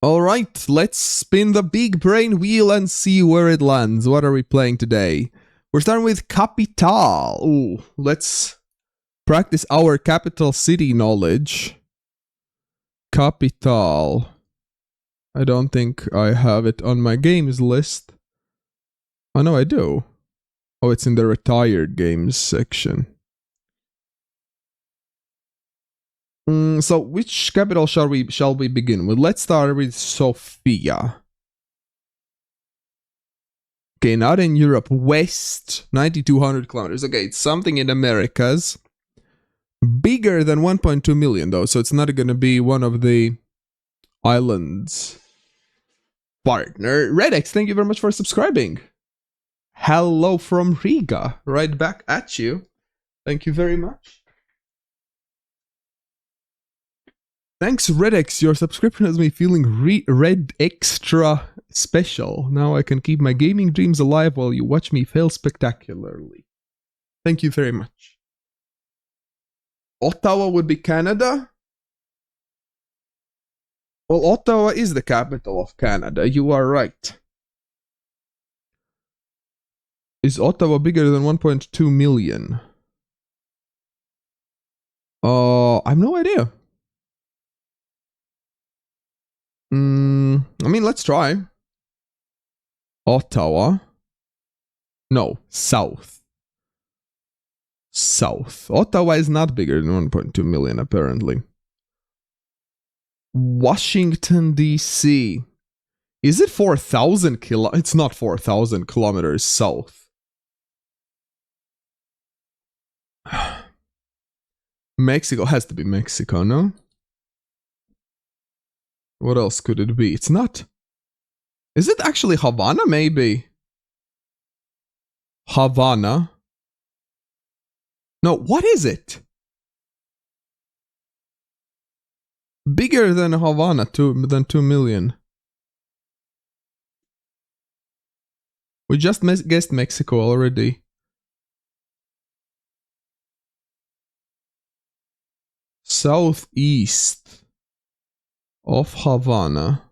Alright, let's spin the big brain wheel and see where it lands. What are we playing today? We're starting with Capital. Ooh, let's practice our capital city knowledge. Capital. I don't think I have it on my games list. Oh no, I do. Oh, it's in the retired games section. So which capital shall we begin with? Let's start with Sofia. Okay, not in Europe. West, 9,200 kilometers. Okay, it's something in Americas. Bigger than 1.2 million though, so it's not going to be one of the islands. Partner, Redactle, thank you very much for subscribing. Hello from Riga, right back at you. Thank you very much. Thanks, Redactle. Your subscription has me feeling red extra special. Now I can keep my gaming dreams alive while you watch me fail spectacularly. Thank you very much. Ottawa would be Canada? Well, Ottawa is the capital of Canada. You are right. Is Ottawa bigger than 1.2 million? I have no idea. I mean, let's try. Ottawa. No, south. South. Ottawa is not bigger than 1.2 million, apparently. Washington, D.C. Is it 4,000 kilometers? It's not 4,000 kilometers south. Mexico has to be Mexico, no? What else could it be? It's not. Is it actually Havana, maybe? Havana. No, what is it? Bigger than Havana, than 2 million. We just guessed Mexico already. Southeast of Havana.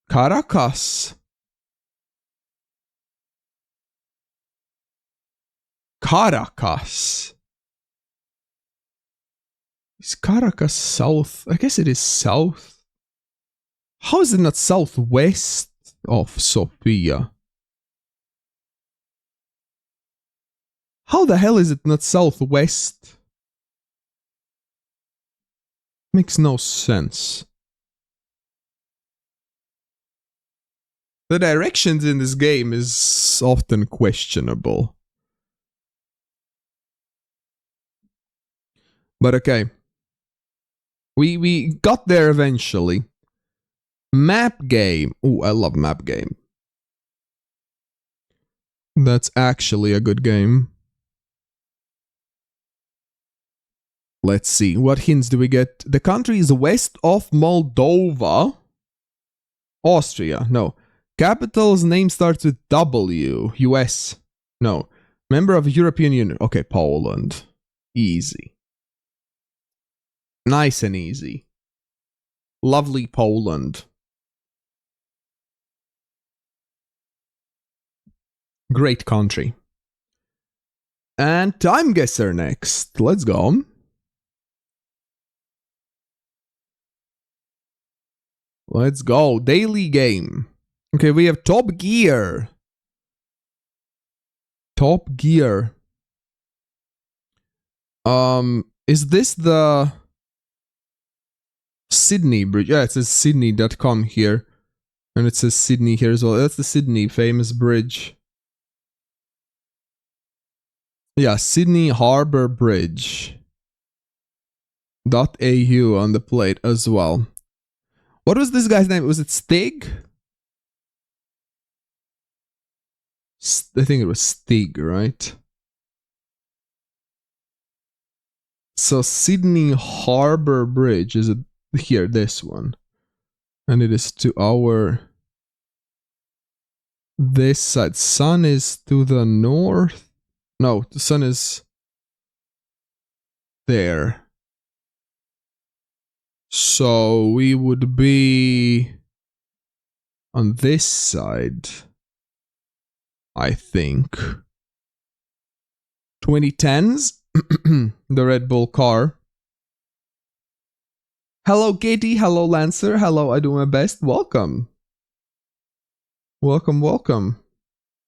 Caracas. Caracas. Is Caracas south? I guess it is south. How is it not southwest of Sofia? How the hell is it not southwest? Makes no sense. The directions in this game is often questionable. But okay. We got there eventually. MapGame. Ooh, I love MapGame. That's actually a good game. Let's see. What hints do we get? The country is west of Moldova. Austria. No. Capital's name starts with W. US. No. Member of the European Union. Okay, Poland. Easy. Nice and easy. Lovely Poland. Great country. And TimeGuessr next. Let's go. Let's go. Daily game. Okay, we have Top Gear. Top Gear. Is this the Sydney bridge? Yeah, it says Sydney.com here. And it says Sydney here as well. That's the Sydney famous bridge. Yeah, Sydney Harbour Bridge. .au on the plate as well. What was this guy's name? Was it Stig? I think it was Stig, right? So Sydney Harbour Bridge, is it here, this one? And it is to our this side. Sun is to the north. No, the sun is there. So we would be on this side, I think. 2010s, the Red Bull car. Hello, Katie. Hello, Lancer. Hello, I do my best. Welcome. Welcome, welcome.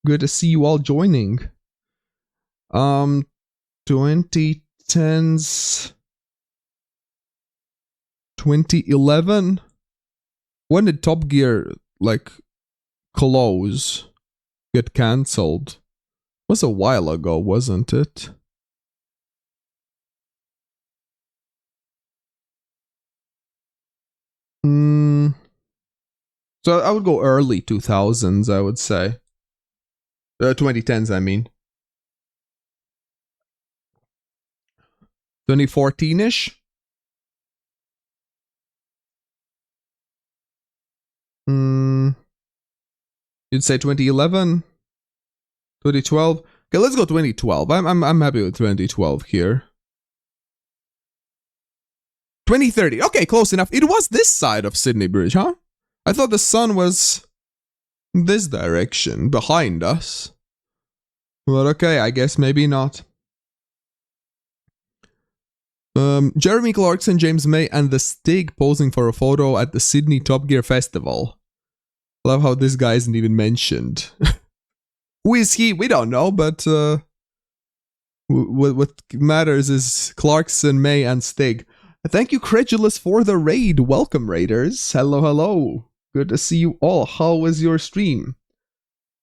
Good to see you all joining. 2010s, 2011. When did Top Gear like close, get cancelled? Was a while ago, wasn't it? So I would go early 2000s, I would say. 2010s, I mean. 2014-ish? You'd say 2011? 2012? Okay, let's go 2012. I'm happy with 2012 here. 2030. Okay, close enough. It was this side of Sydney Bridge, huh? I thought the sun was this direction, behind us. But okay, I guess maybe not. Jeremy Clarkson, James May, and the Stig posing for a photo at the Sydney Top Gear Festival. Love how this guy isn't even mentioned. Who is he? We don't know, but what matters is Clarkson, May, and Stig. Thank you, Credulous, for the raid. Welcome, raiders. Hello, hello. Good to see you all. How was your stream?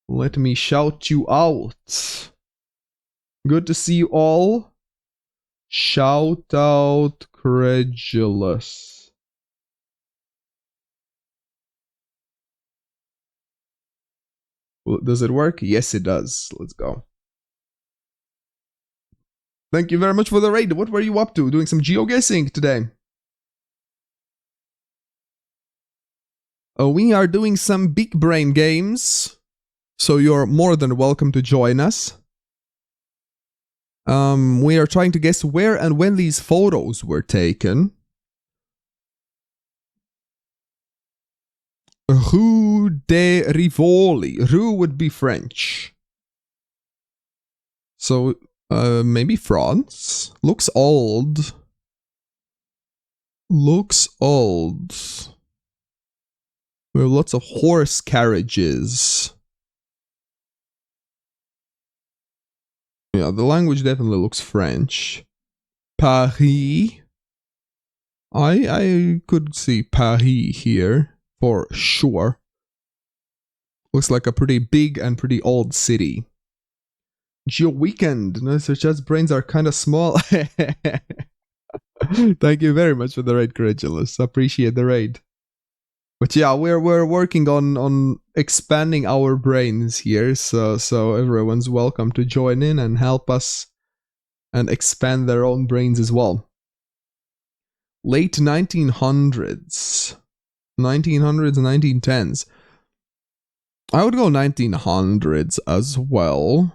Let me shout you out. Good to see you all. Shout out, Credulous. Well, does it work? Yes, it does. Let's go. Thank you very much for the raid. What were you up to? Doing some geoguessing today? We are doing some big brain games, so you're more than welcome to join us. We are trying to guess where and when these photos were taken. Rue de Rivoli. Rue would be French. So, maybe France? Looks old. Looks old. We have lots of horse carriages. Yeah, the language definitely looks French. Paris. I could see Paris here for sure. Looks like a pretty big and pretty old city. Geo Weekend. No, so just brains are kind of small. Thank you very much for the raid, Credulous. Appreciate the raid. But yeah, we're working on expanding our brains here, so everyone's welcome to join in and help us and expand their own brains as well. Late 1900s, 1910s. I would go 1900s as well.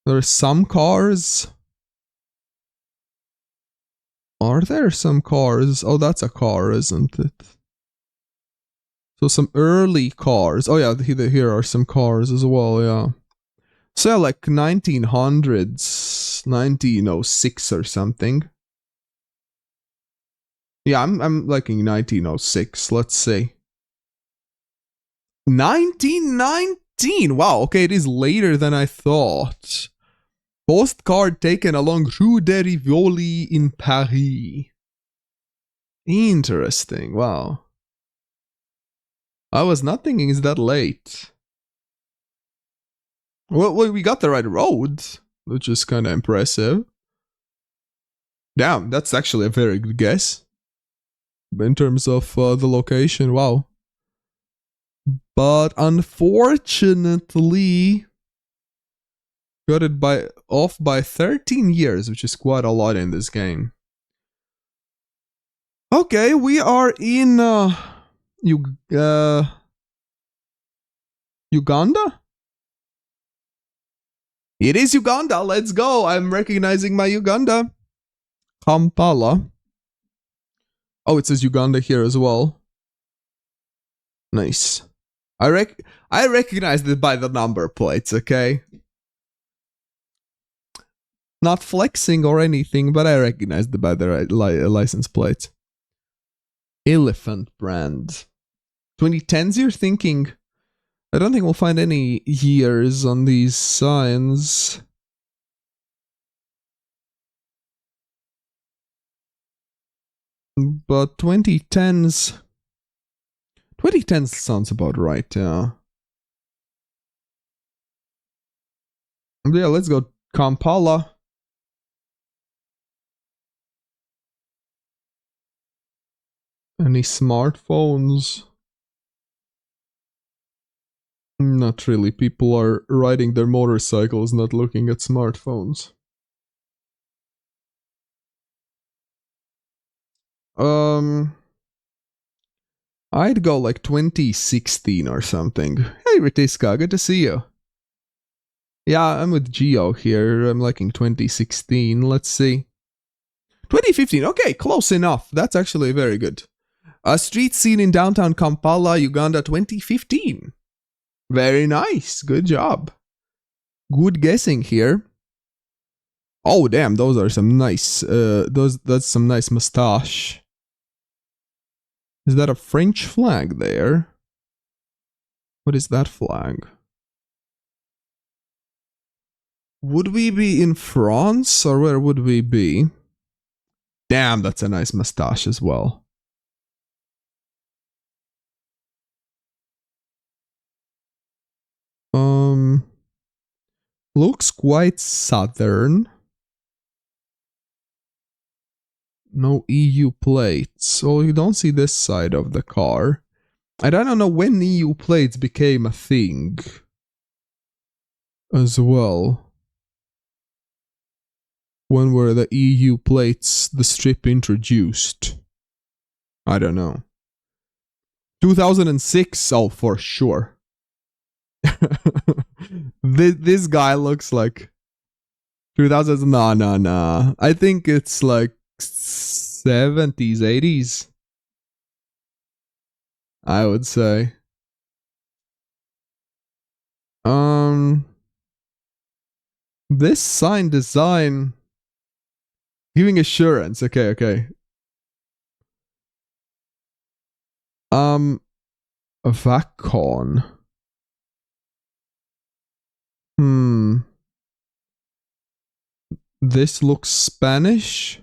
There are some cars. Are there some cars? Oh, that's a car, isn't it? So some early cars. Oh yeah, here are some cars as well, yeah. So yeah, like 1900s, 1906 or something. Yeah, I'm liking 1906. Let's see. 1919! Wow, okay, it is later than I thought. Postcard taken along Rue de Rivoli in Paris. Interesting, wow. I was not thinking it's that late. Well, we got the right road, which is kind of impressive. Damn, that's actually a very good guess. In terms of the location, wow. But unfortunately, got it off by 13 years, which is quite a lot in this game. Okay, we are in Uganda? It is Uganda, let's go. I'm recognizing my Uganda. Kampala. Oh, it says Uganda here as well. Nice. I recognize it by the number plates, okay? Not flexing or anything, but I recognize it by the license plate. Elephant brand. 2010s, you're thinking? I don't think we'll find any years on these signs. But 2010s... 2010s sounds about right, yeah. Yeah, let's go Kampala. Any smartphones? Not really. People are riding their motorcycles, not looking at smartphones. I'd go like 2016 or something. Hey, Ritiska, good to see you. Yeah, I'm with Geo here. I'm liking 2016. Let's see. 2015. Okay, close enough. That's actually very good. A street scene in downtown Kampala, Uganda, 2015. Very nice. Good job. Good guessing here. Oh, damn, those are some nice, that's some nice mustache. Is that a French flag there? What is that flag? Would we be in France, or where would we be? Damn, that's a nice mustache as well. Looks quite southern. No EU plates. Oh, you don't see this side of the car. And I don't know when EU plates became a thing as well. When were the EU plates, the strip, introduced? I don't know. 2006? Oh, for sure. This guy looks like 2000s. No. I think it's like 70s, 80s. I would say. This sign design giving assurance. Okay. A Vacon. This looks Spanish.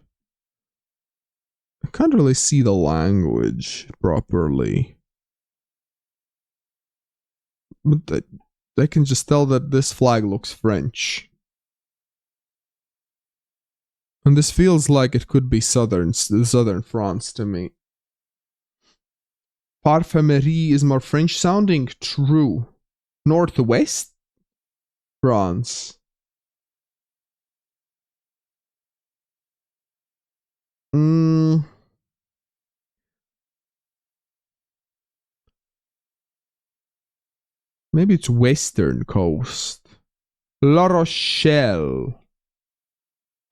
I can't really see the language properly. But I can just tell that this flag looks French. And this feels like it could be southern France to me. Parfumerie is more French sounding? True. Northwest France. Maybe it's Western Coast. La Rochelle.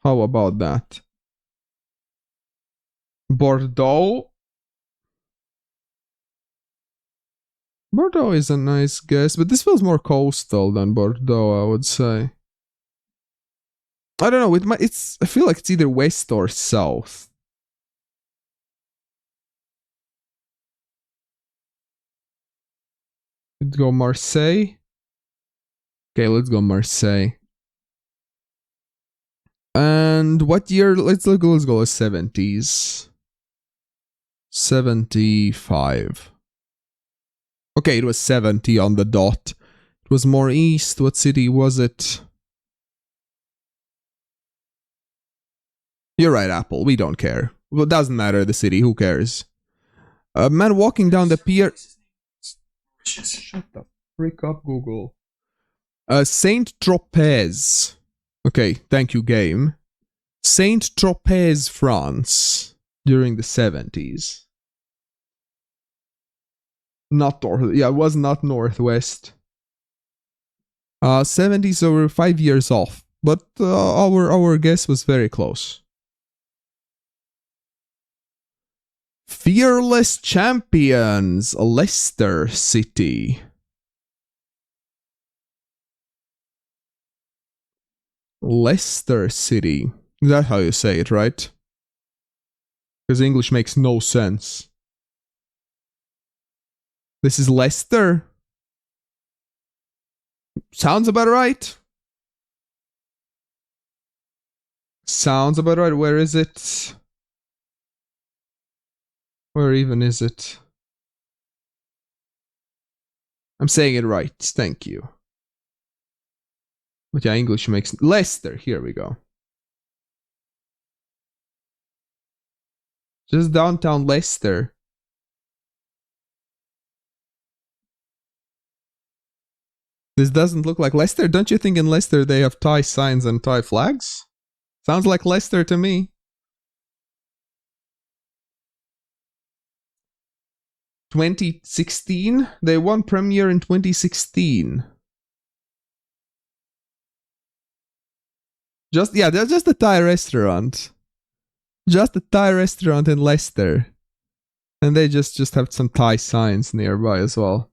How about that? Bordeaux? Bordeaux is a nice guess, but this feels more coastal than Bordeaux, I would say. I don't know, I feel like it's either west or south. Let's go Marseille. Okay, let's go Marseille. And what year? Let's go 70s. 75. Okay, it was 70 on the dot. It was more east. What city was it? You're right, Apple. We don't care. Well, it doesn't matter the city. Who cares? A man walking down the pier. Shut the frick up, Google. Saint Tropez. Okay, thank you, game. Saint Tropez, France, during the 70s. Not north. Yeah, it was not northwest. 70s, so we're 5 years off. But our guess was very close. Fearless champions, Leicester City. Leicester City. Is that how you say it, right? Because English makes no sense. This is Leicester. Sounds about right. Sounds about right. Where is it? Where even is it? I'm saying it right. Thank you. But yeah, English makes... Leicester. Here we go. Just downtown Leicester. This doesn't look like Leicester. Don't you think in Leicester they have Thai signs and Thai flags? Sounds like Leicester to me. 2016? They won Premier in 2016. They're just a Thai restaurant. Just a Thai restaurant in Leicester. And they just have some Thai signs nearby as well.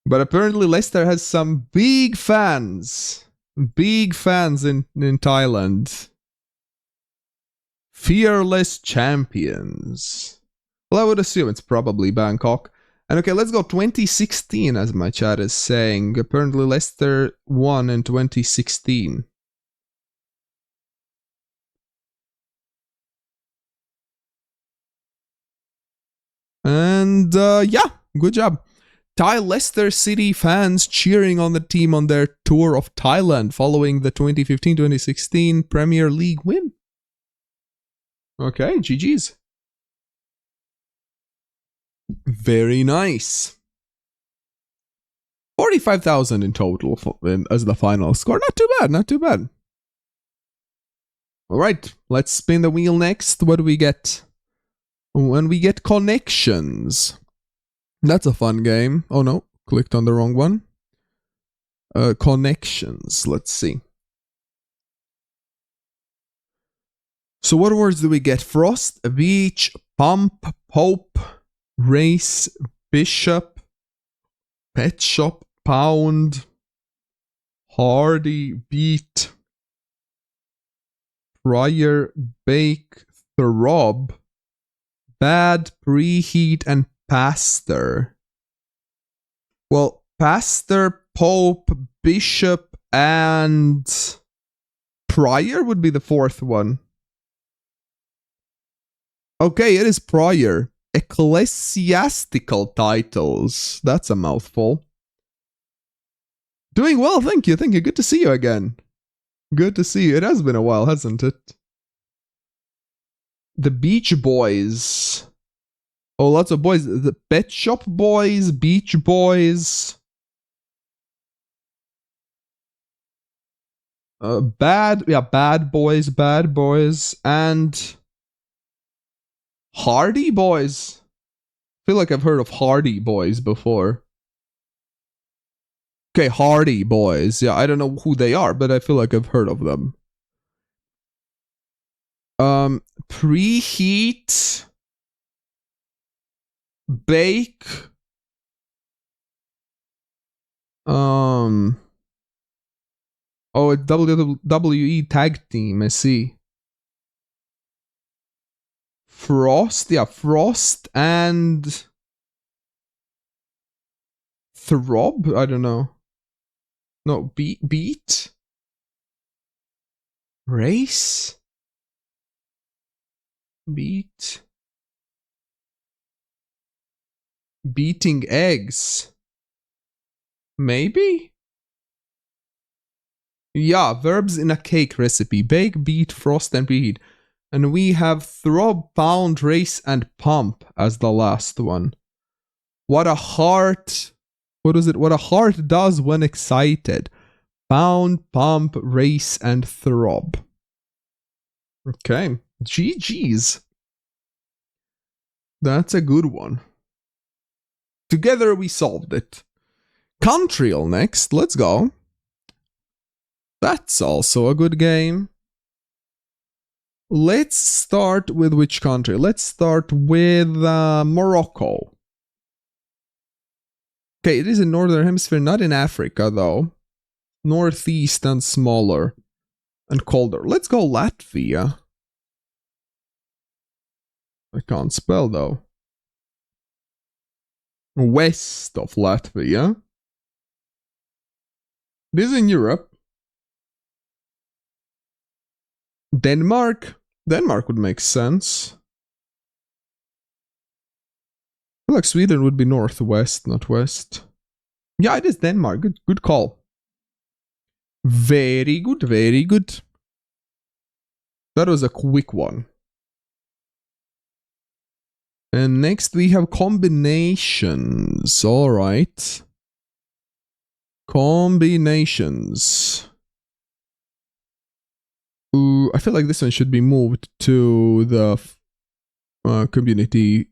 But apparently Leicester has some big fans. Big fans in Thailand. Fearless champions. Well, I would assume it's probably Bangkok. And okay, let's go 2016 as my chat is saying. Apparently Leicester won in 2016. And yeah, good job. Thai Leicester City fans cheering on the team on their tour of Thailand following the 2015-2016 Premier League win. Okay, GG's. Very nice. 45,000 in total as the final score. Not too bad, not too bad. Alright, let's spin the wheel next. What do we get? When we get connections. That's a fun game. Oh no, clicked on the wrong one. Connections, let's see. So what words do we get? Frost, beach, pump, pope, race, bishop, pet shop, pound, hardy, beat, prior, bake, throb, bad, preheat, and pastor. Well, pastor, pope, bishop, and prior would be the fourth one. Okay, it is prior. Ecclesiastical titles. That's a mouthful. Doing well, thank you, thank you. Good to see you again. Good to see you. It has been a while, hasn't it? The Beach Boys. Oh, lots of boys. The Pet Shop Boys, Beach Boys. Bad Boys, and Hardy Boys. I feel like I've heard of Hardy Boys before. Okay, Hardy Boys. Yeah, I don't know who they are, but I feel like I've heard of them. Preheat, bake, oh, it's WWE tag team, I see. Frost, yeah, Frost and Throb, I don't know. No, beat, race, beat, beating eggs, maybe? Yeah, verbs in a cake recipe. Bake, beat, frost, and preheat. And we have throb, pound, race, and pump as the last one. What a heart... What is it? What a heart does when excited. Pound, pump, race, and throb. Okay. GG's. That's a good one. Together we solved it. Contrial next. Let's go. That's also a good game. Let's start with which country? Let's start with Morocco. Okay, it is in Northern Hemisphere, not in Africa though. Northeast and smaller and colder. Let's go Latvia. I can't spell though. West of Latvia. It is in Europe. Denmark. Denmark would make sense. I feel like Sweden would be northwest, not west. Yeah, it is Denmark. Good call. Very good, very good. That was a quick one. And next we have combinations. All right. Combinations. Ooh, I feel like this one should be moved to the community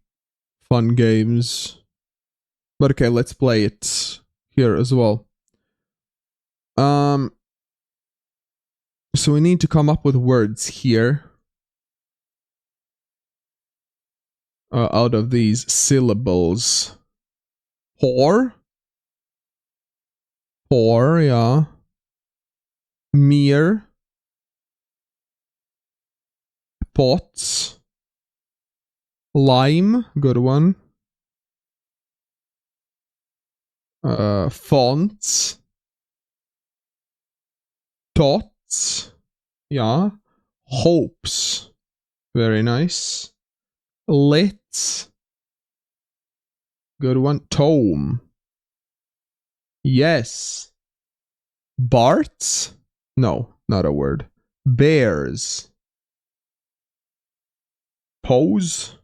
fun games. But okay, let's play it here as well. So we need to come up with words here. Out of these syllables. Pour. Pour, yeah. Mere. Pots. Lime, good one. Fonts. Tots. Yeah. Hopes. Very nice. Lit. Good one. Tome. Yes. Barts? No, not a word. Bears. Pose?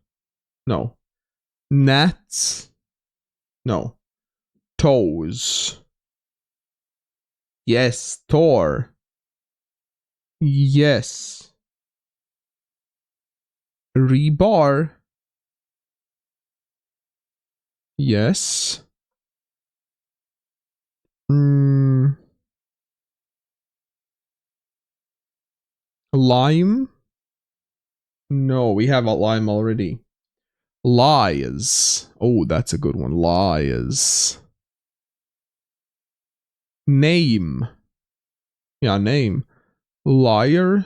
No. Gnats? No. Toes. Yes. Tor. Yes. Rebar. Yes. Lime? No, we have a lime already. Lies. Oh, that's a good one. Lies. Name. Yeah, name. Liar.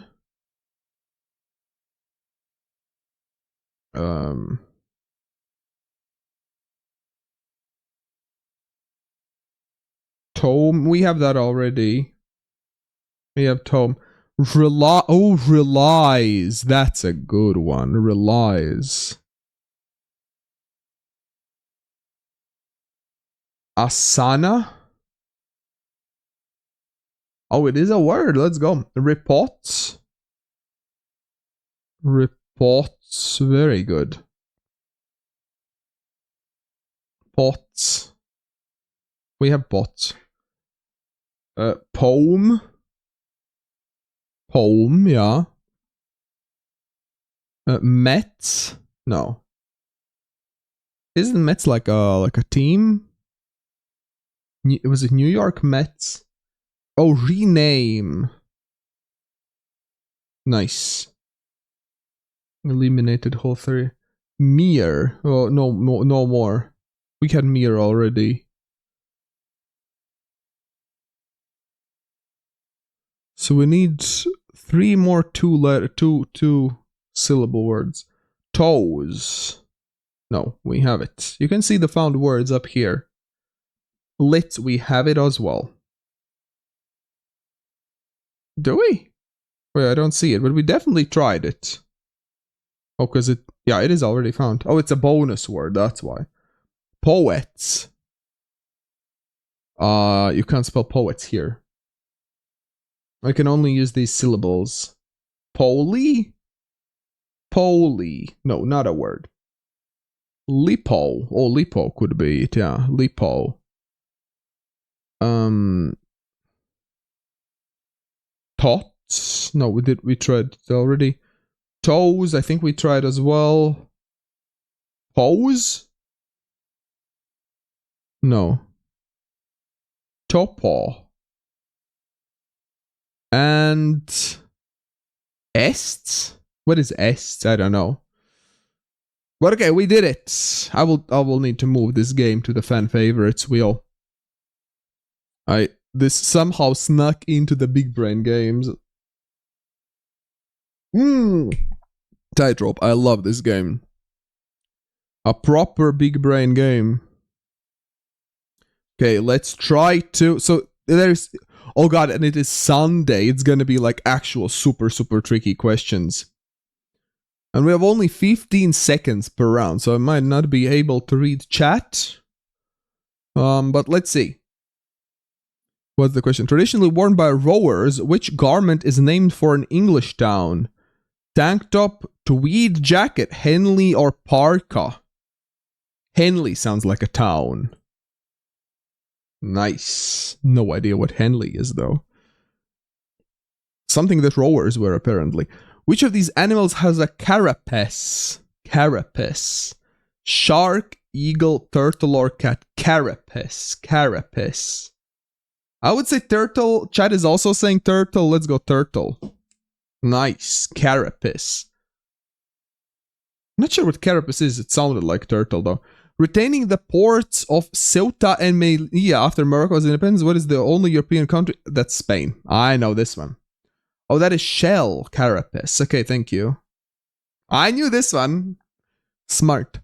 Tome. We have that already. We have tome. Relies. That's a good one. Relies. Asana. Oh, it is a word. Let's go. Reports. Reports. Very good. Pots. We have pots. Poem. Poem, yeah. Mets. No. Isn't Mets like a team? Was it New York Mets? Oh, rename. Nice. Eliminated whole three. Mere. Oh, no more. We had mere already. So we need 3 more two syllable words. Toes. No, we have it. You can see the found words up here. Lit, we have it as well. Do we? Wait, I don't see it, but we definitely tried it. Oh, because it is already found. Oh, it's a bonus word, that's why. Poets. You can't spell poets here. I can only use these syllables. Poly? Poly. No, not a word. Lipo. Oh, lipo could be it, yeah. Lipo. Tots? No, we tried it already. Toes, I think we tried as well. Pose? No. Topo. And ests? What is est? I don't know. But okay, we did it. I will need to move this game to the fan favorites wheel. This somehow snuck into the big brain games. Tightrope. I love this game. A proper big brain game. Okay, let's try to. So there's. Oh god, and it is Sunday. It's gonna be like actual super tricky questions. And we have only 15 seconds per round, so I might not be able to read chat. But let's see. What's the question? Traditionally worn by rowers, which garment is named for an English town? Tank top, tweed jacket, Henley, or parka? Henley sounds like a town. Nice. No idea what Henley is, though. Something that rowers wear, apparently. Which of these animals has a carapace? Carapace. Shark, eagle, turtle, or cat? Carapace. Carapace. I would say turtle. Chat is also saying turtle. Let's go turtle. Nice. Carapace. Not sure what carapace is. It sounded like turtle, though. Retaining the ports of Ceuta and Melilla after Morocco's independence. What is the only European country? That's Spain. I know this one. Oh, that is shell carapace. Okay, thank you. I knew this one. Smart.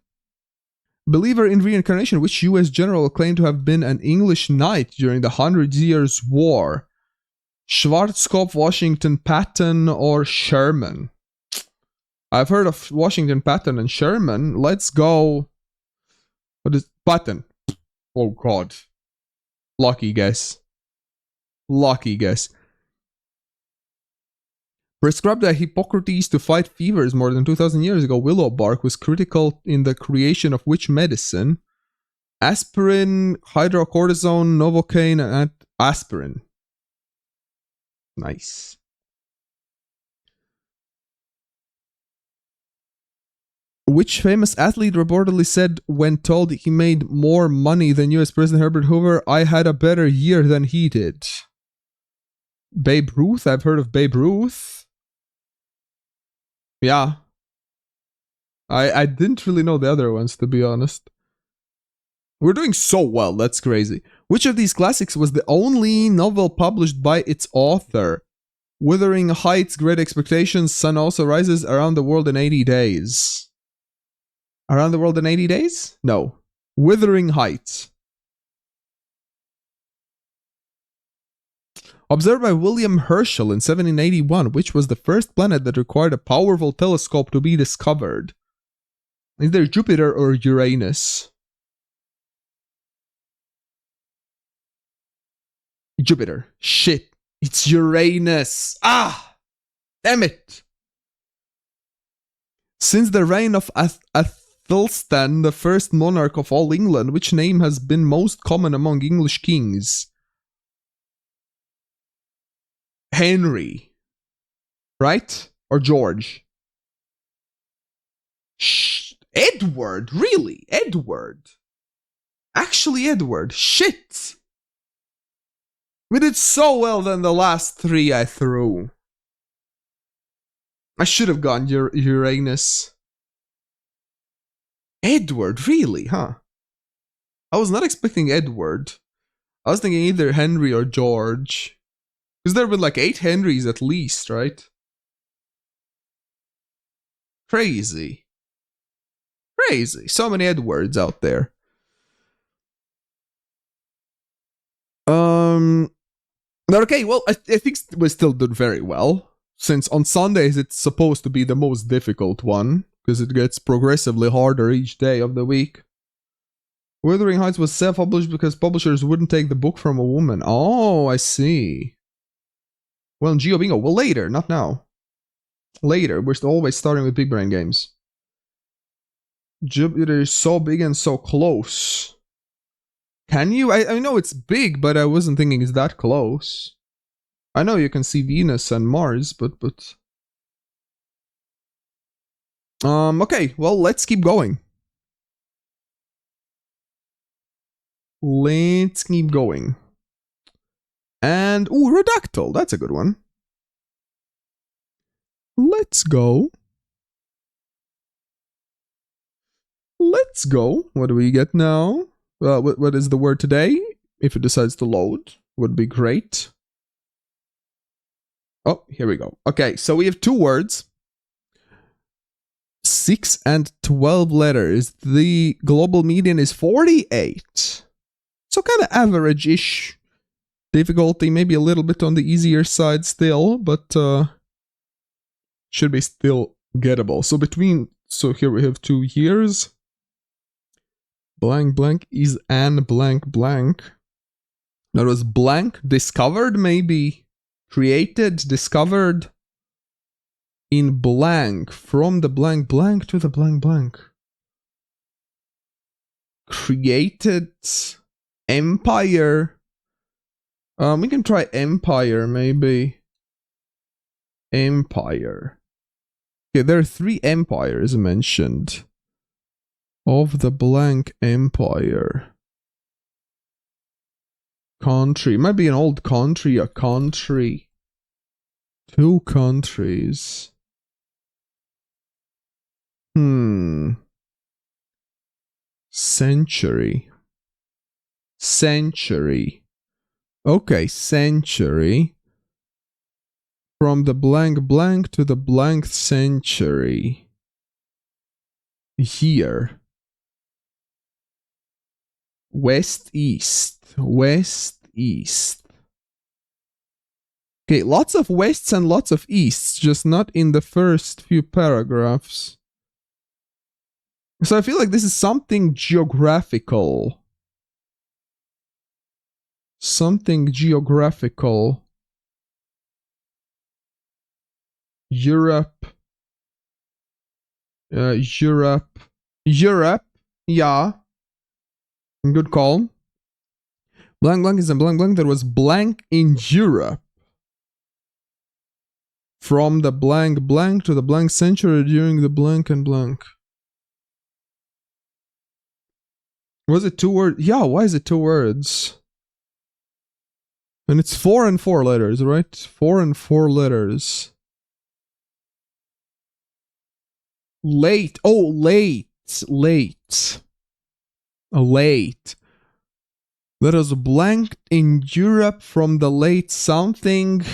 Believer in reincarnation. Which US general claimed to have been an English knight during the 100 Years' War? Schwarzkopf, Washington, Patton, or Sherman? I've heard of Washington, Patton, and Sherman. Let's go. What is Patton? Oh god. Lucky guess. Lucky guess. Prescribed by Hippocrates to fight fevers more than 2,000 years ago, willow bark was critical in the creation of which medicine? Aspirin, hydrocortisone, novocaine, and aspirin. Nice. Which famous athlete reportedly said when told he made more money than US President Herbert Hoover, I had a better year than he did? Babe Ruth? I've heard of Babe Ruth. Yeah. I didn't really know the other ones, to be honest. We're doing so well, that's crazy. Which of these classics was the only novel published by its author? Wuthering Heights, Great Expectations, Sun Also Rises, Around the World in 80 Days. Around the World in 80 Days? No. Wuthering Heights. Observed by William Herschel in 1781, which was the first planet that required a powerful telescope to be discovered? Either Jupiter or Uranus. Jupiter. Shit. It's Uranus. Ah! Damn it! Since the reign of Athelstan, the first monarch of all England, which name has been most common among English kings? Henry. Right? Or George? Shh. Edward? Really? Edward? Actually Edward. Shit! We did so well than the last three I threw. I should have gone Uranus. Edward? Really? Huh? I was not expecting Edward. I was thinking either Henry or George. Because there have been like 8 Henrys at least, right? Crazy. Crazy. So many Edwards out there. Okay, well, I think we still did very well. Since on Sundays it's supposed to be the most difficult one. Because it gets progressively harder each day of the week. Wuthering Heights was self-published because publishers wouldn't take the book from a woman. Oh, I see. Well, in Geo Bingo. Well, later, not now. Later. We're always starting with big brain games. Jupiter is so big and so close. Can you? I know it's big, but I wasn't thinking it's that close. I know you can see Venus and Mars, but... Okay, well, let's keep going. Let's keep going. And, ooh, Redactle, that's a good one. Let's go. Let's go. What do we get now? What is the word today? If it decides to load, would be great. Oh, here we go. Okay, so we have 2 words. 6 and 12 letters. The global median is 48. So kind of average-ish difficulty, maybe a little bit on the easier side still, but should be still gettable. So here we have 2 years. Blank blank is an blank blank. That was blank, discovered maybe, created, discovered, in blank, from the blank blank to the blank blank. Created, empire. We can try empire maybe. Empire. Okay, there are 3 empires mentioned. Of the blank empire. Country. Might be an old country, a country. 2 countries. Century. Century. Okay, century. From the blank blank to the blank century. Here. West east. West east. Okay, lots of wests and lots of easts, just not in the first few paragraphs. So I feel like this is something geographical. Something geographical. Europe. Europe. Europe. Yeah. Good call. Blank blank is a blank blank that was blank in Europe. From the blank blank to the blank century during the blank and blank. Was it 2 words? Yeah, why is it 2 words? And it's 4 and 4 letters, right? 4 and 4 letters. Late. Oh, late. Late. Late. That was blank in Europe from the late something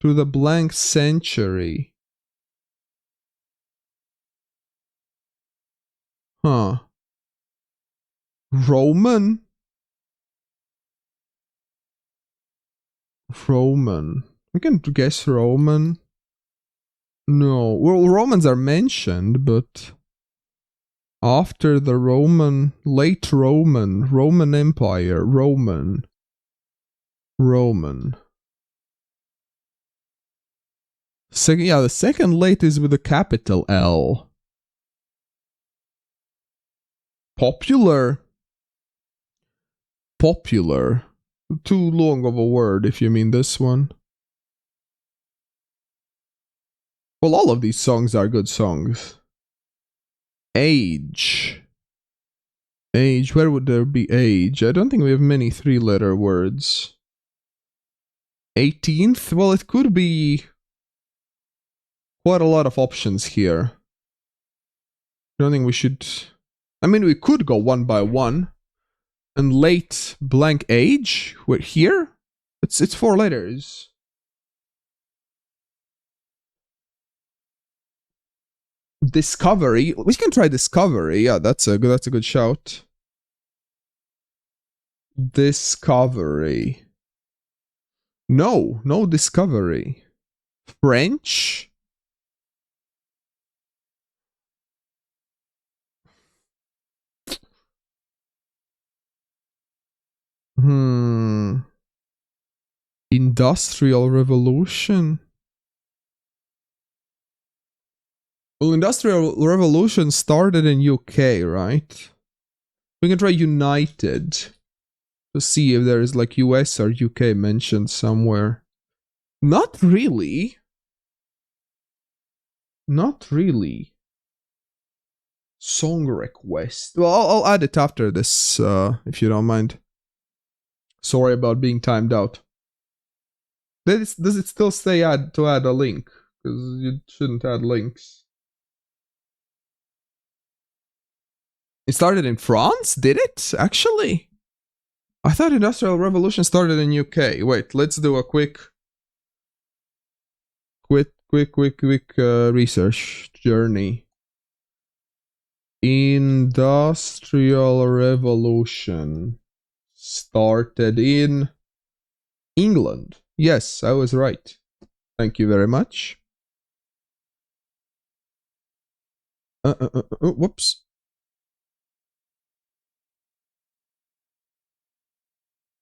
to the blank century. Huh. Roman? Roman. We can guess Roman. No. Well, Romans are mentioned, but after the Roman, late Roman, Roman Empire, Roman. Yeah, the second late is with a capital L. Popular. Popular. Too long of a word if you mean this one. Well, all of these songs are good songs. Age. Age. Where would there be age? I don't think we have many 3-letter words. 18th? Well, it could be quite a lot of options here. I don't think we should... I mean, we could go one by one. And late blank age? We're here? It's 4 letters. Discovery. We can try discovery. Yeah, that's a good shout. Discovery. No discovery. French. Industrial revolution. Well, industrial revolution started in UK, right? We can try United to see if there is like US or UK mentioned somewhere. Not really. Not really. Song request. Well, I'll add it after this, if you don't mind. Sorry about being timed out. Does it still say to add a link? Because you shouldn't add links. It started in France, did it? Actually? I thought Industrial Revolution started in UK. Wait, let's do a quick research journey. Industrial Revolution started in England. Yes, I was right. Thank you very much. Whoops.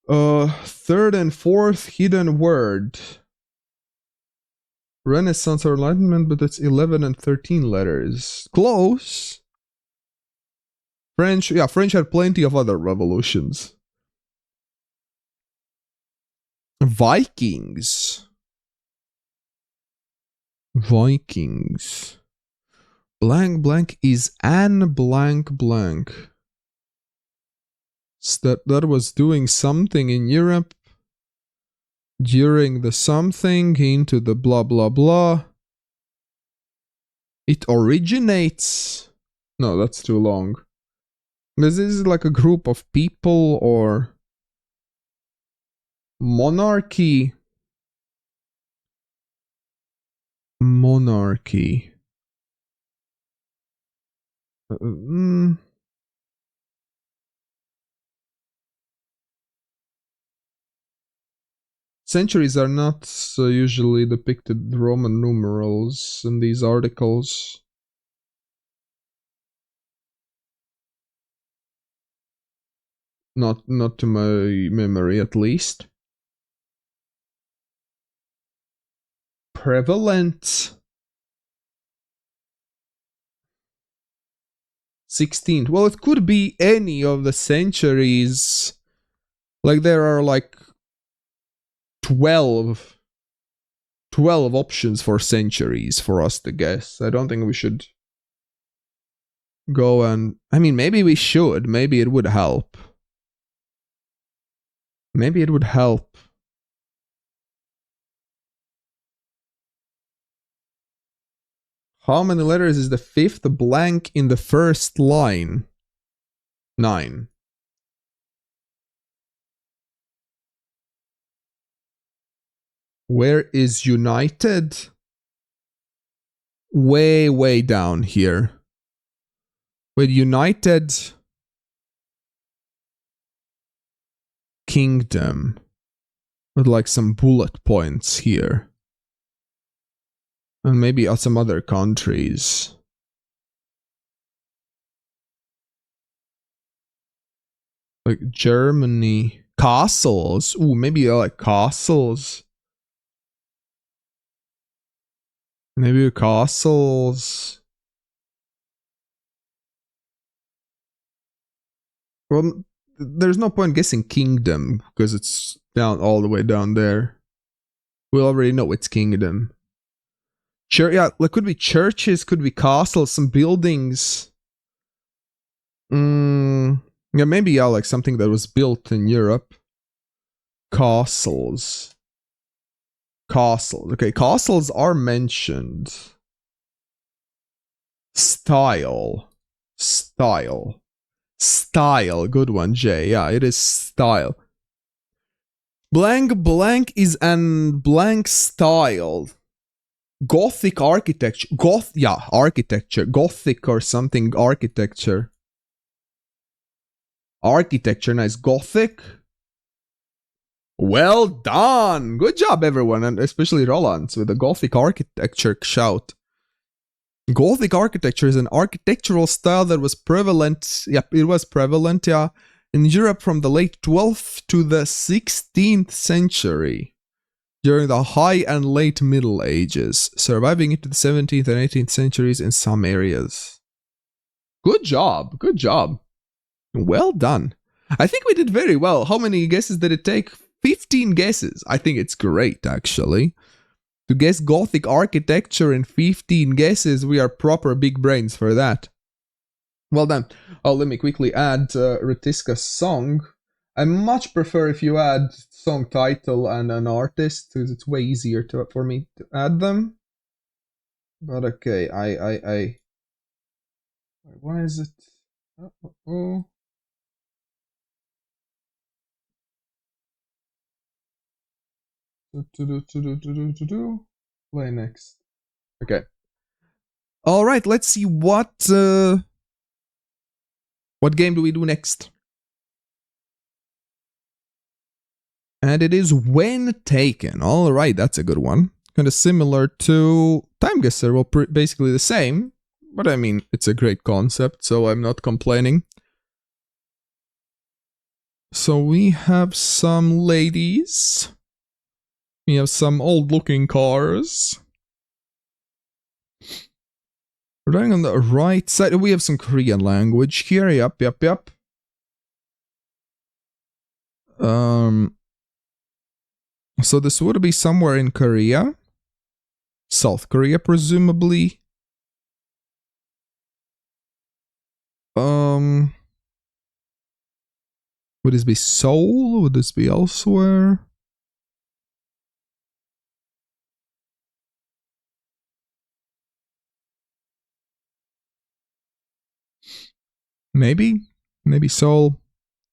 Third and fourth hidden word. Renaissance or Enlightenment, but it's 11 and 13 letters. Close. French, yeah, French had plenty of other revolutions. Vikings. Vikings. Blank blank is an blank blank. That was doing something in Europe during the something into the blah blah blah. It originates. No, that's too long. This is like a group of people or monarchy. Monarchy. Centuries are not usually depicted Roman numerals in these articles. Not to my memory, at least. Prevalent. 16th. Well, it could be any of the centuries. Like there are like 12 options for centuries for us to guess. I don't think we should go and... I mean, maybe we should. Maybe it would help. Maybe it would help. How many letters is the fifth blank in the first line? 9. Where is United? Way down here. With United Kingdom. With like some bullet points here. And maybe some other countries. Like Germany. Castles. Ooh, maybe like castles. Maybe castles. Well, there's no point guessing kingdom because it's down all the way down there. We already know it's kingdom. Yeah, it could be churches, could be castles, some buildings. Yeah, maybe like something that was built in Europe. Castles. Castles. Okay, castles are mentioned. Style. Style. Style. Good one, Jay. Yeah, it is style. Blank blank is an blank style. Gothic architecture. Architecture. Gothic or something architecture. Architecture, nice. Gothic. Well done! Good job, everyone, and especially Roland with the Gothic architecture shout. Gothic architecture is an architectural style that was prevalent, in Europe from the late 12th to the 16th century, during the High and Late Middle Ages, surviving into the 17th and 18th centuries in some areas. Good job, good job. Well done. I think we did very well. How many guesses did it take? 15 guesses. I think it's great, actually. To guess Gothic architecture in 15 guesses, we are proper big brains for that. Well done. Oh, let me quickly add Retiska's song. I much prefer if you add song title and an artist, because it's way easier for me to add them. But okay, why is it? Oh. Play next. Okay. All right, let's see what game do we do next? And it is When Taken. All right, that's a good one. Kind of similar to TimeGuessr, well, basically the same. But I mean, it's a great concept, so I'm not complaining. So we have some ladies. We have some old-looking cars. Running on the right side, we have some Korean language here. Yep. So this would be somewhere in Korea. South Korea, presumably. Would this be Seoul? Would this be elsewhere? Maybe Seoul.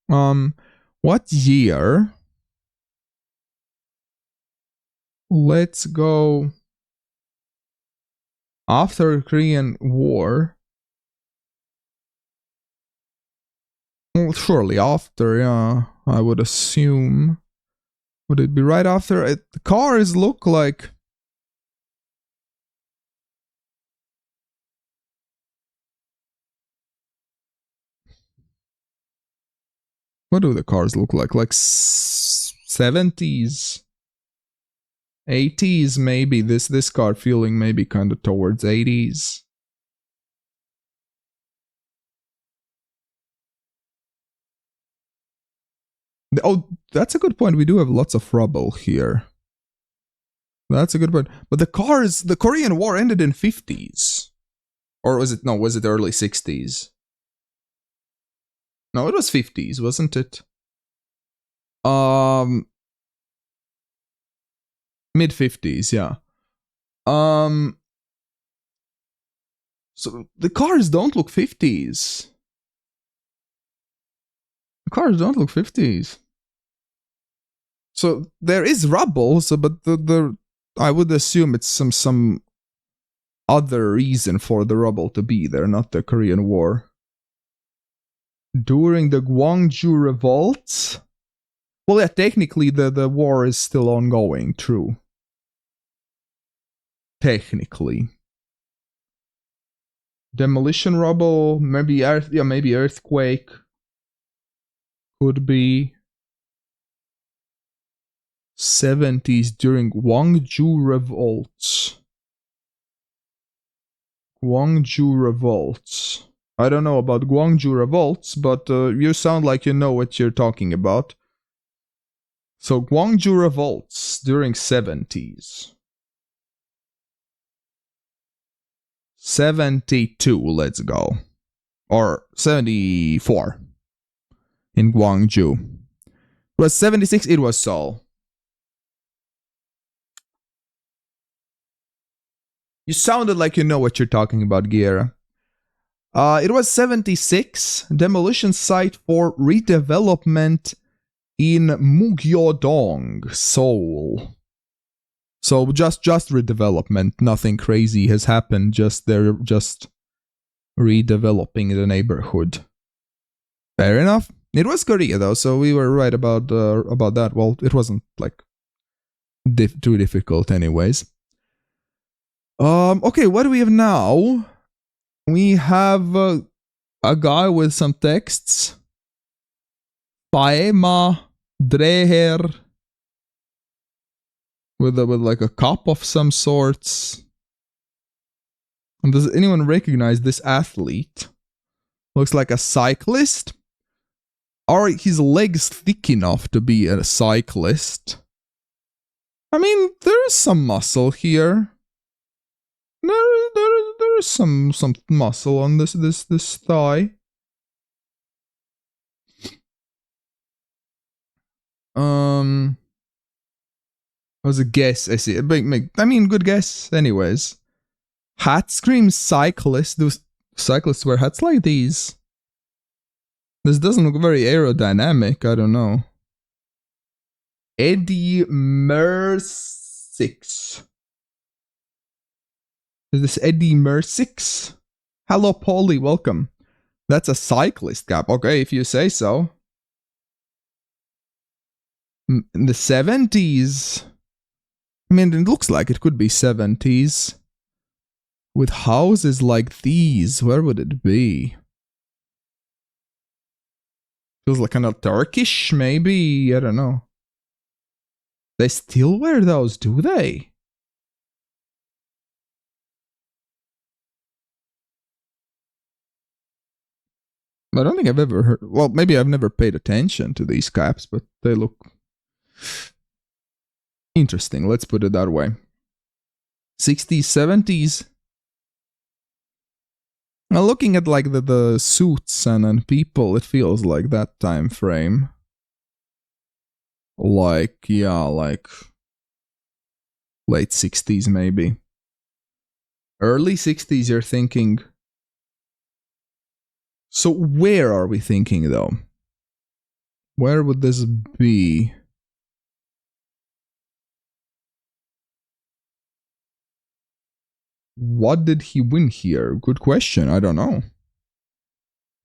What year? Let's go after Korean War. Well, surely after, yeah, I would assume. Would it be right after? The cars look like... What do the cars look like? Like 70s? 80s maybe. This car feeling maybe kind of towards 80s. Oh, that's a good point. We do have lots of rubble here. That's a good point. But the Korean War ended in 50s. Or was it early 60s? No, it was 50s, wasn't it? Mid 50s, yeah. So the cars don't look 50s. The cars don't look 50s. So there is rubble, but the I would assume it's some other reason for the rubble to be there, not the Korean War. During the Gwangju Revolt? Well, yeah, technically the war is still ongoing, true. Technically. Demolition rubble, maybe earthquake. Could be 70s during Gwangju Revolts. Gwangju Revolts. I don't know about Gwangju Revolts, but you sound like you know what you're talking about. So Gwangju Revolts during 70s. 72, let's go. Or 74 in Gwangju. It was 76, it was Seoul. You sounded like you know what you're talking about, Giera. It was 76, demolition site for redevelopment in Mugyeodong, Seoul. So just redevelopment, nothing crazy has happened, they're just redeveloping the neighborhood. Fair enough. It was Korea though, so we were right about that. Well, it wasn't like too difficult anyways. Okay, what do we have now? We have a guy with some texts. Paema Dreher. With like a cup of some sorts. And does anyone recognize this athlete? Looks like a cyclist. Are his legs thick enough to be a cyclist? I mean, there is some muscle here. There is some muscle on this thigh. Was a guess. I see. I mean, good guess. Anyways, hat screams cyclist. Those cyclists wear hats like these. This doesn't look very aerodynamic, I don't know. Eddie Mersix. Is this Eddie Mersix? Hello, Polly, welcome. That's a cyclist cap. Okay, if you say so. In the 70s. I mean, it looks like it could be 70s. With houses like these, where would it be? Feels like kind of Turkish, maybe? I don't know. They still wear those, do they? I don't think I've ever heard. Well, maybe I've never paid attention to these caps, but they look interesting. Let's put it that way. 60s, 70s. Now, looking at like the suits and people, it feels like that time frame. Like, yeah, like late 60s maybe. Early 60s, you're thinking. So where are we thinking though? Where would this be? What did he win here? Good question. I don't know.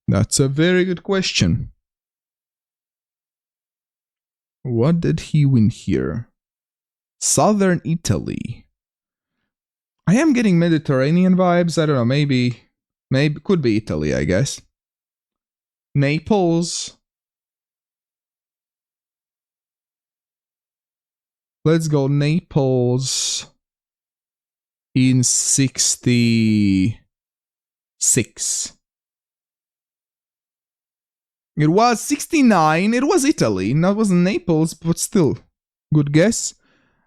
That's a very good question. What did he win here? Southern Italy. I am getting Mediterranean vibes. I don't know. Maybe could be Italy, I guess. Naples. Let's go Naples in 66. It was 69. It was Italy. That wasn't Naples, but still. Good guess.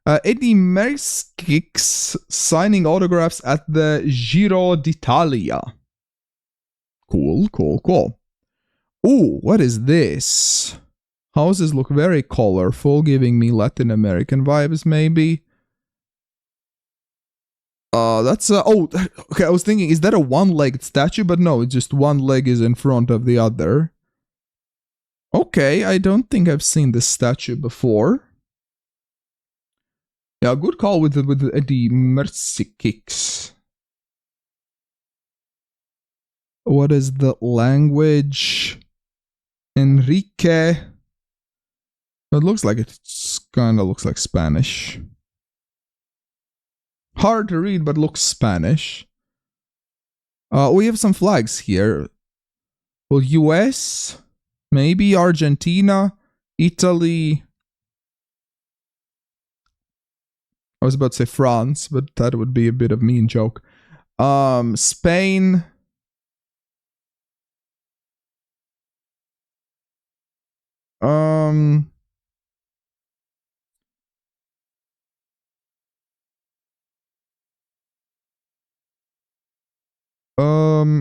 Eddie Merskix signing autographs at the Giro d'Italia. Cool, cool, cool. Ooh, what is this? Houses look very colorful, giving me Latin American vibes, maybe. That's oh, okay, I was thinking, is that a one-legged statue? But no, it's just one leg is in front of the other. Okay, I don't think I've seen this statue before. Yeah, good call with the Mercy Kicks. What is the language? Enrique. It looks like it kind of looks like Spanish. Hard to read, but looks Spanish. We have some flags here. Well, US, maybe Argentina, Italy. I was about to say France, but that would be a bit of mean joke. Spain.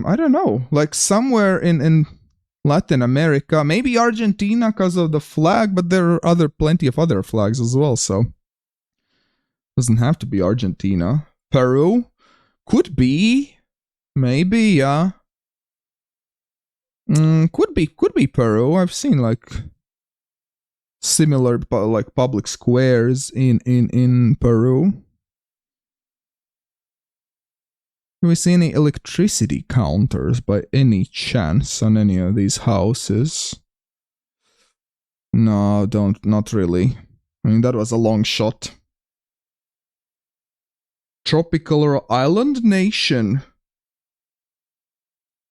I don't know. Like somewhere in Latin America, maybe Argentina because of the flag, but there are plenty of other flags as well, so doesn't have to be Argentina. Peru could be, maybe, yeah. Could be Peru. I've seen like similar like public squares in Peru. Do we see any electricity counters by any chance on any of these houses? No, not really. I mean, that was a long shot. Tropical or island nation.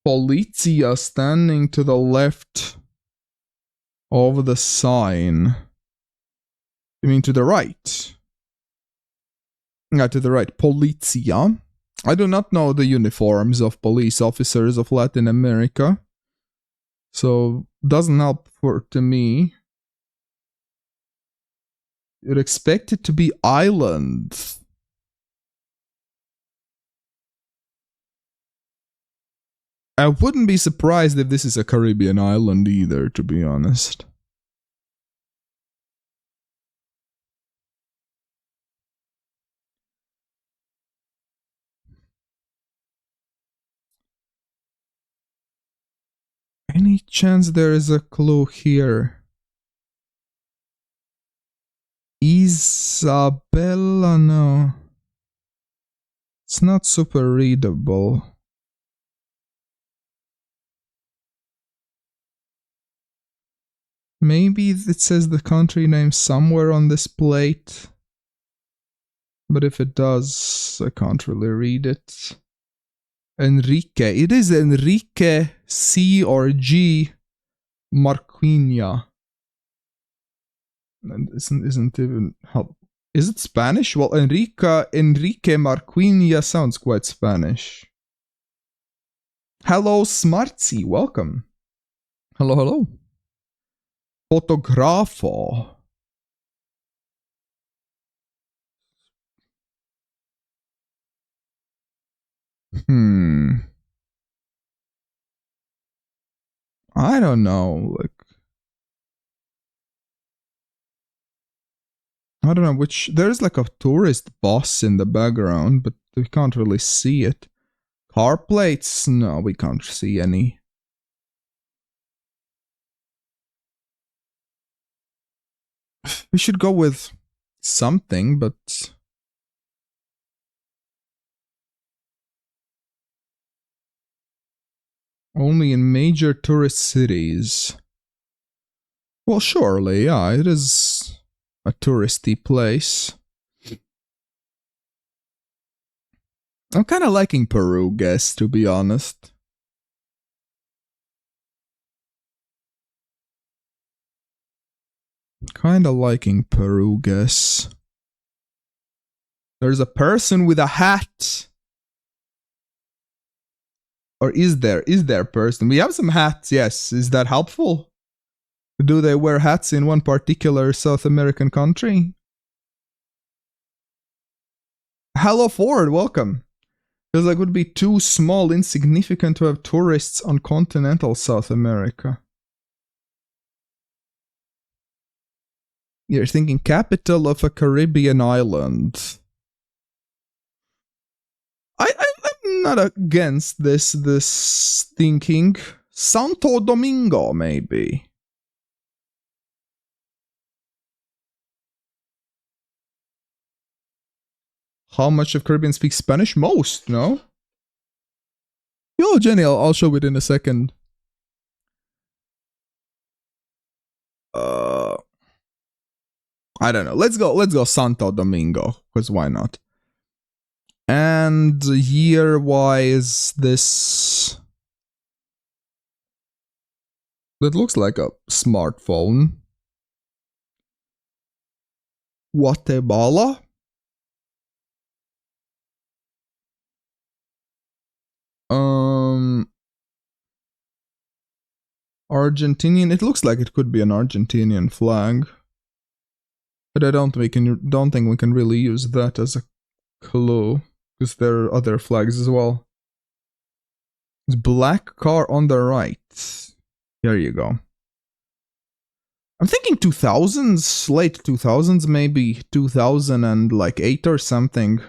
Polizia standing to the left of the sign. You mean to the right? Yeah, to the right. Polizia. I do not know the uniforms of police officers of Latin America, so doesn't help to me. You'd expect it to be island. I wouldn't be surprised if this is a Caribbean island either, to be honest. Any chance there is a clue here? Isabella, no. It's not super readable. Maybe it says the country name somewhere on this plate. But if it does, I can't really read it. Enrique. It is Enrique C or G Marquina. And isn't even how is it Spanish? Well, Enrique Marquina sounds quite Spanish. Hello, Smartsy, welcome. Hello, hello. Fotografo. I don't know. Like, I don't know which. There's like a tourist bus in the background, but we can't really see it. Car plates? No, we can't see any. We should go with something, but only in major tourist cities. Well, surely, yeah, it is a touristy place. I'm kind of liking Peru, guess, to be honest. Kind of liking Peru, guess. There's a person with a hat. Or is there a person? We have some hats, yes. Is that helpful? Do they wear hats in one particular South American country? Hello Ford, welcome. Feels like it would be too small, insignificant to have tourists on continental South America. You're thinking capital of a Caribbean island. I'm not against this thinking. Santo Domingo, maybe. How much of Caribbean speaks Spanish? Most, no? Yo, Jenny, I'll show it in a second. I don't know. Let's go Santo Domingo, because why not? And year-wise, this... That looks like a smartphone. Guatemala? Argentinian. It looks like it could be an Argentinian flag. But I don't think we can really use that as a clue. Because there are other flags as well. It's black car on the right. Here you go. I'm thinking 2000s, late 2000s, maybe 2008 or something.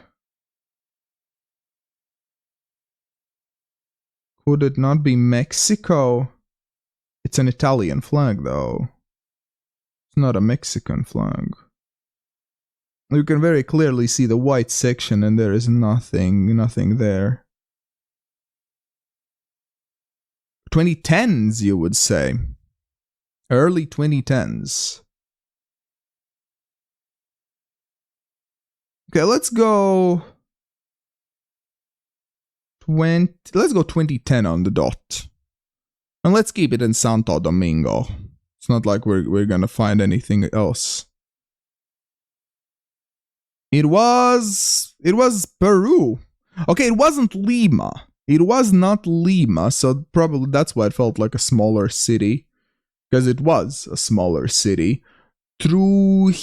Could it not be Mexico? It's an Italian flag, though. It's not a Mexican flag. You can very clearly see the white section, and there is nothing there. 2010s, you would say. Early 2010s. Okay, let's go... Let's go 2010 on the dot. And let's keep it in Santo Domingo. It's not like we're gonna find anything else. It was Peru. Okay, it wasn't Lima. It was not Lima, so probably that's why it felt like a smaller city. Because it was a smaller city. Trujillo.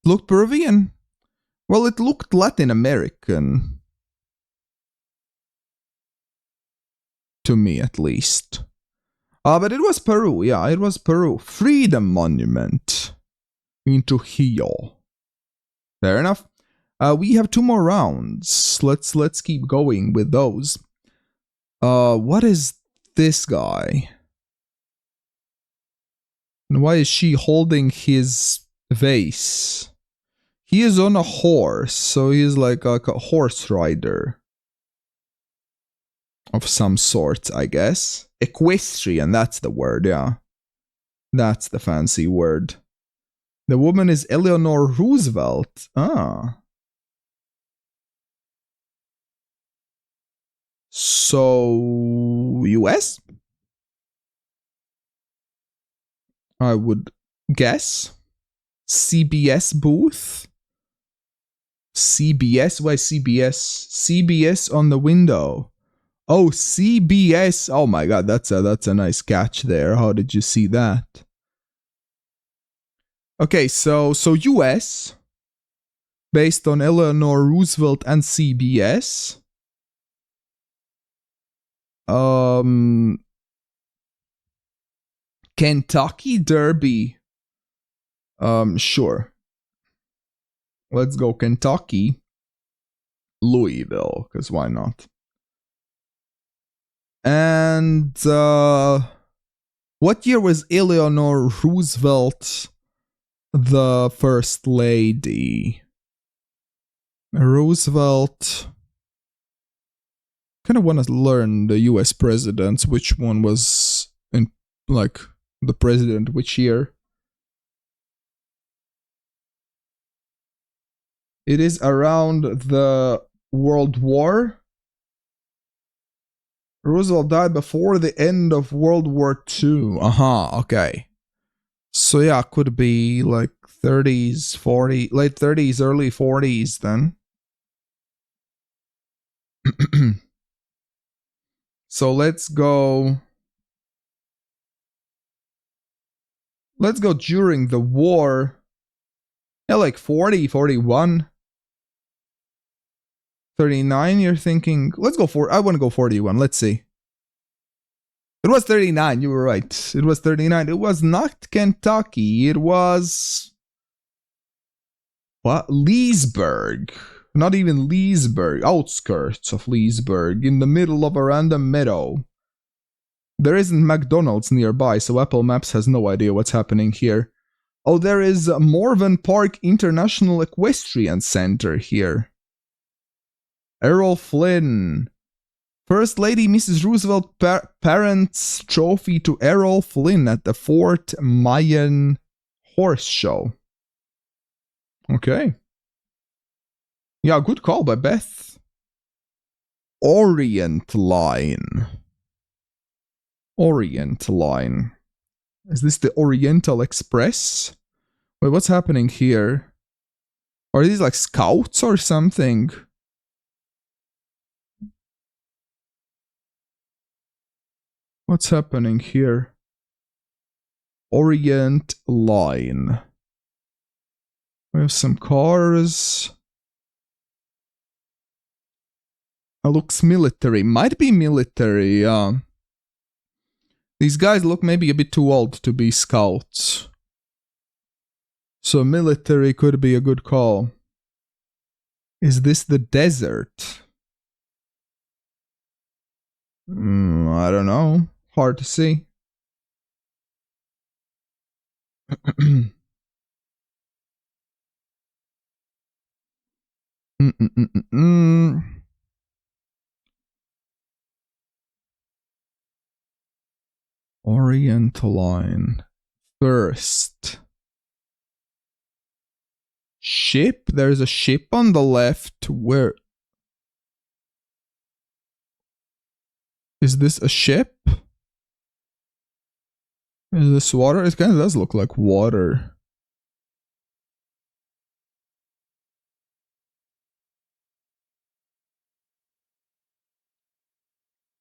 Looked Peruvian? Well, it looked Latin American. To me, at least. But it was Peru, yeah, it was Peru. Freedom Monument in Trujillo. Fair enough. We have 2 more rounds. Let's keep going with those. What is this guy? And why is she holding his vase? He is on a horse, so he's like a horse rider of some sort, I guess. Equestrian, that's the word, yeah. That's the fancy word. The woman is Eleanor Roosevelt. Ah. So, US? I would guess. CBS booth? CBS? Why CBS? CBS on the window. Oh, CBS. Oh my god, that's a nice catch there. How did you see that? Okay, so US based on Eleanor Roosevelt and CBS. Kentucky Derby. Sure. Let's go Kentucky. Louisville, because why not? And what year was Eleanor Roosevelt the first lady? Roosevelt. Kind of want to learn the US presidents, which one was in, like, the president, which year. It is around the World War. Roosevelt died before the end of World War II. Okay. So yeah, could be like 30s, 40s, late 30s, early 40s then. So let's go during the war. Yeah, like 40, 41. 39, you're thinking? Let's go for, I want to go 41. Let's see. It was 39, you were right. It was 39. It was not Kentucky. It was... what? Leesburg. Not even Leesburg. Outskirts of Leesburg. In the middle of a random meadow. There isn't McDonald's nearby, so Apple Maps has no idea what's happening here. Oh, there is Morven Park International Equestrian Center here. Errol Flynn. First Lady Mrs. Roosevelt Parents Trophy to Errol Flynn at the Fort Mayan Horse Show. Okay. Yeah, good call by Beth. Orient Line. Orient Line. Is this the Oriental Express? Wait, what's happening here? Are these like scouts or something? What's happening here? Orient Line. We have some cars. It looks military. Might be military, These guys look maybe a bit too old to be scouts. So military could be a good call. Is this the desert? I don't know. Hard to see. Orient Line. First. Ship? There's a ship on the left. Where? Is this a ship? Is this water? It kind of does look like water.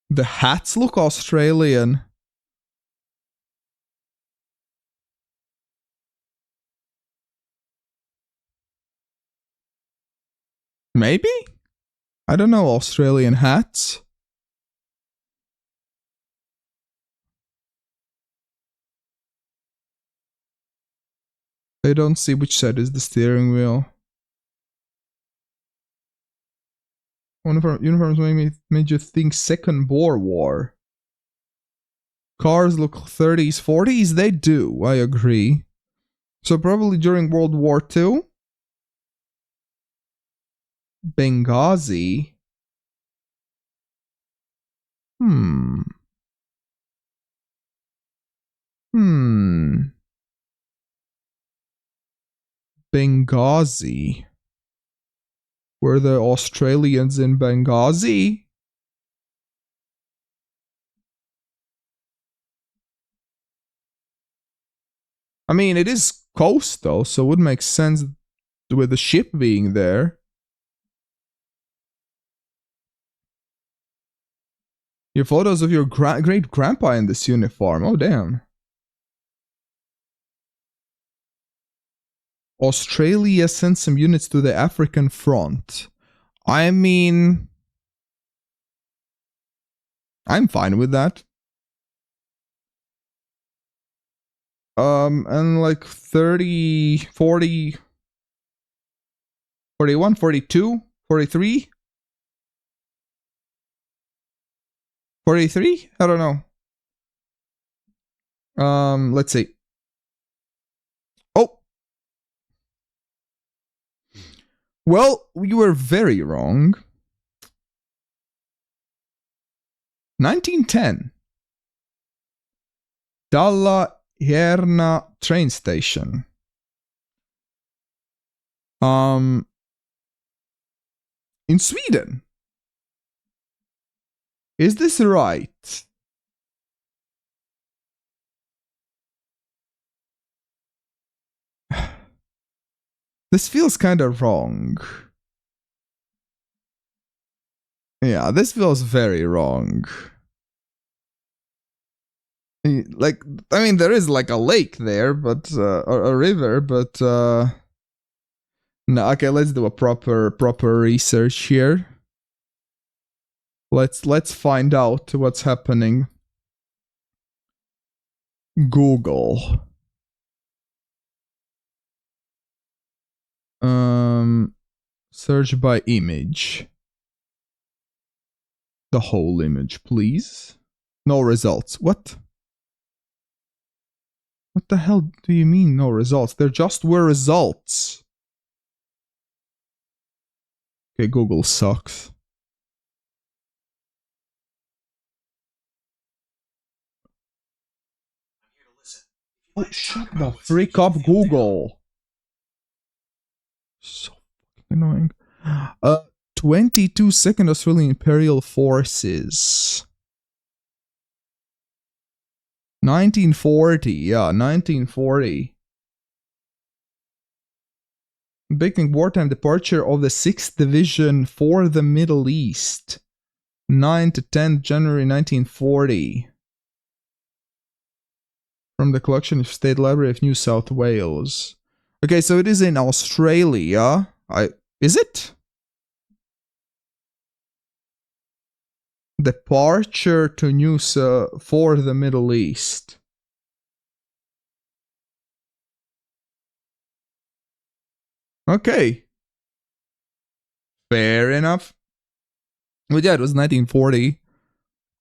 The hats look Australian. Maybe? I don't know Australian hats. I don't see which side is the steering wheel. Uniforms made you think Second Boer War. Cars look 30s, 40s? They do, I agree. So probably during World War II? Benghazi? Benghazi. Were the Australians in Benghazi? I mean, it is coast though, so it would make sense with the ship being there. Your photos of your great grandpa in this uniform. Oh, damn. Australia sent some units to the African front. I mean, I'm fine with that. And like 30, 40, 41, 42, 43? 43? I don't know. Let's see. Oh. Well, we were very wrong. 1910. Dalla Hierna train station. In Sweden. Is this right? This feels kind of wrong. Yeah, this feels very wrong. Like, I mean, there is like a lake there, but or a river, but no. Okay, let's do a proper research here. Let's find out what's happening. Google. Search by image. The whole image, please. No results. What? What the hell do you mean no results? There just were results. Okay, Google sucks. Oh, shut the freak up, Google. So fucking annoying. 22nd Australian Imperial Forces. 1940, yeah, 1940. Big wartime departure of the 6th Division for the Middle East. 9 to 10 January 1940. From the collection of State Library of New South Wales. Okay, so it is in Australia. Is it? Departure to for the Middle East. Okay. Fair enough. But yeah, it was 1940.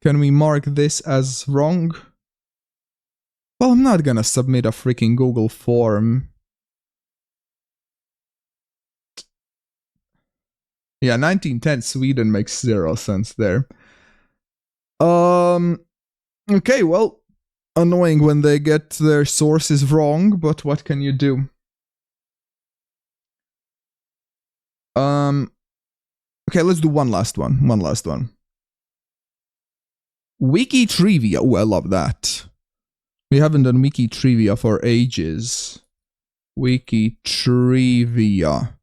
Can we mark this as wrong? Well, I'm not gonna submit a freaking Google form. Yeah, 1910 Sweden makes 0 sense there. Okay, well, annoying when they get their sources wrong, but what can you do? Okay, let's do one last one. Wiki trivia. Oh, I love that. We haven't done wiki trivia for ages. Wiki trivia.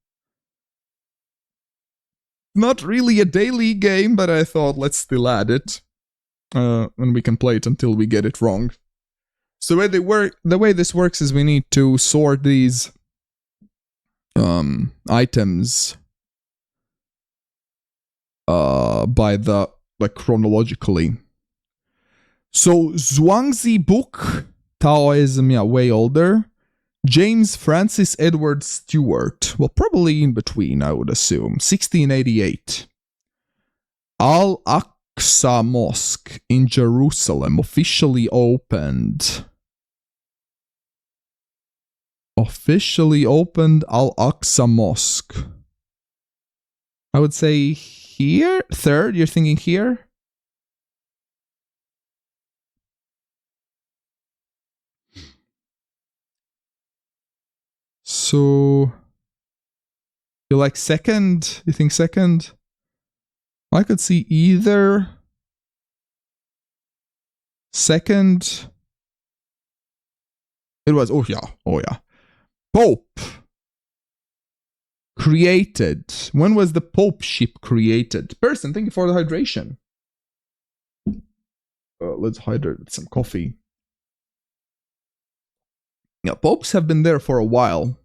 Not really a daily game, but I thought let's still add it. And we can play it until we get it wrong. So the way this works is we need to sort these items by the chronologically. So Zhuangzi book, Taoism, yeah, way older. James Francis Edward Stewart, well, probably in between, I would assume. 1688. Al-Aqsa Mosque in Jerusalem officially opened. Officially opened Al-Aqsa Mosque. I would say here? Third? You're thinking here? So, you like second? You think second? I could see either second. It was, oh yeah. Pope. Created. When was the Pope ship created? Person, thank you for the hydration. Let's hydrate with some coffee. Yeah, popes have been there for a while.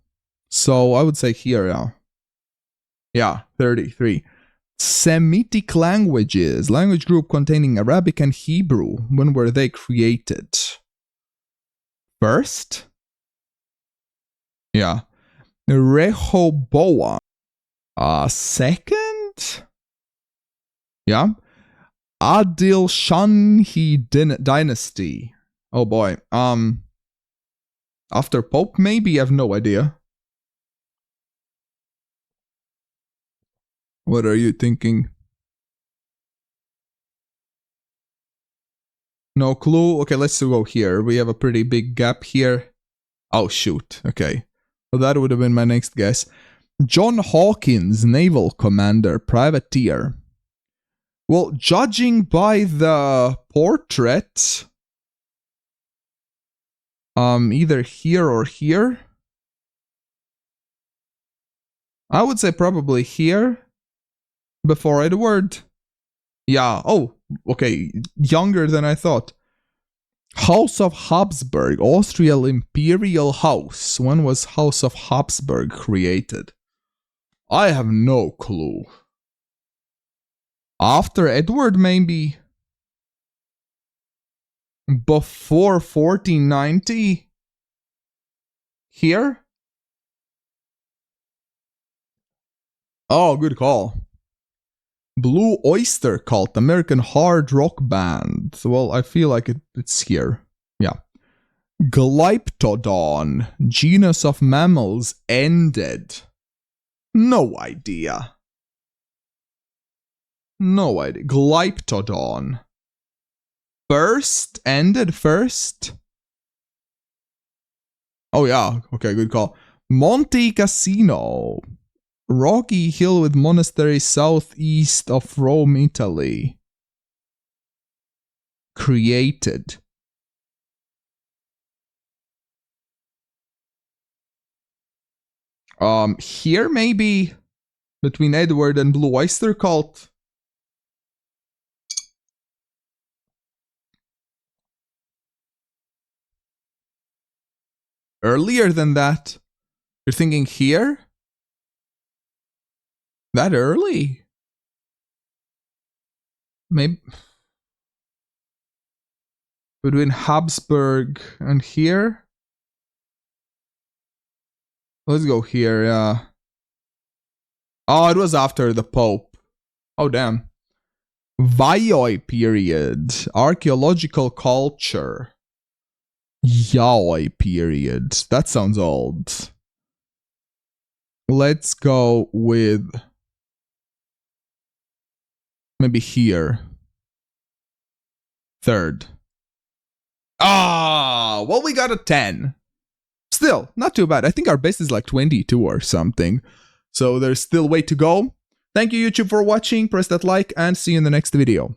So I would say here, yeah. Yeah, 33. Semitic languages. Language group containing Arabic and Hebrew. When were they created? First? Yeah. Rehoboam. Second? Yeah. Adil Shanhi dynasty. Oh boy. After Pope, maybe? I have no idea. What are you thinking? No clue? Okay, let's go here. We have a pretty big gap here. Oh, shoot. Okay. Well, that would have been my next guess. John Hawkins, naval commander, privateer. Well, judging by the portrait, either here or here. I would say probably here. Before Edward. Yeah. Oh, okay. Younger than I thought. House of Habsburg, Austrian Imperial House. When was House of Habsburg created? I have no clue. After Edward, maybe? Before 1490? Here? Oh, good call. Blue Oyster Cult, American hard rock band. Well, I feel like it's here. Yeah. Glyptodon, genus of mammals, ended. No idea. No idea. Glyptodon. First? Ended first? Oh yeah, okay, good call. Monte Cassino. Rocky hill with monastery southeast of Rome, Italy. Created. Here maybe? Between Edward and Blue Oyster Cult? Earlier than that? You're thinking here? That early? Maybe between Habsburg and here? Let's go here, yeah. Oh, it was after the Pope. Oh, damn. Vajoi period. Archaeological culture. Yaoi period. That sounds old. Let's go with maybe here. Third. Ah, well, we got a 10. Still, not too bad. I think our best is like 22 or something. So there's still way to go. Thank you, YouTube, for watching. Press that like and see you in the next video.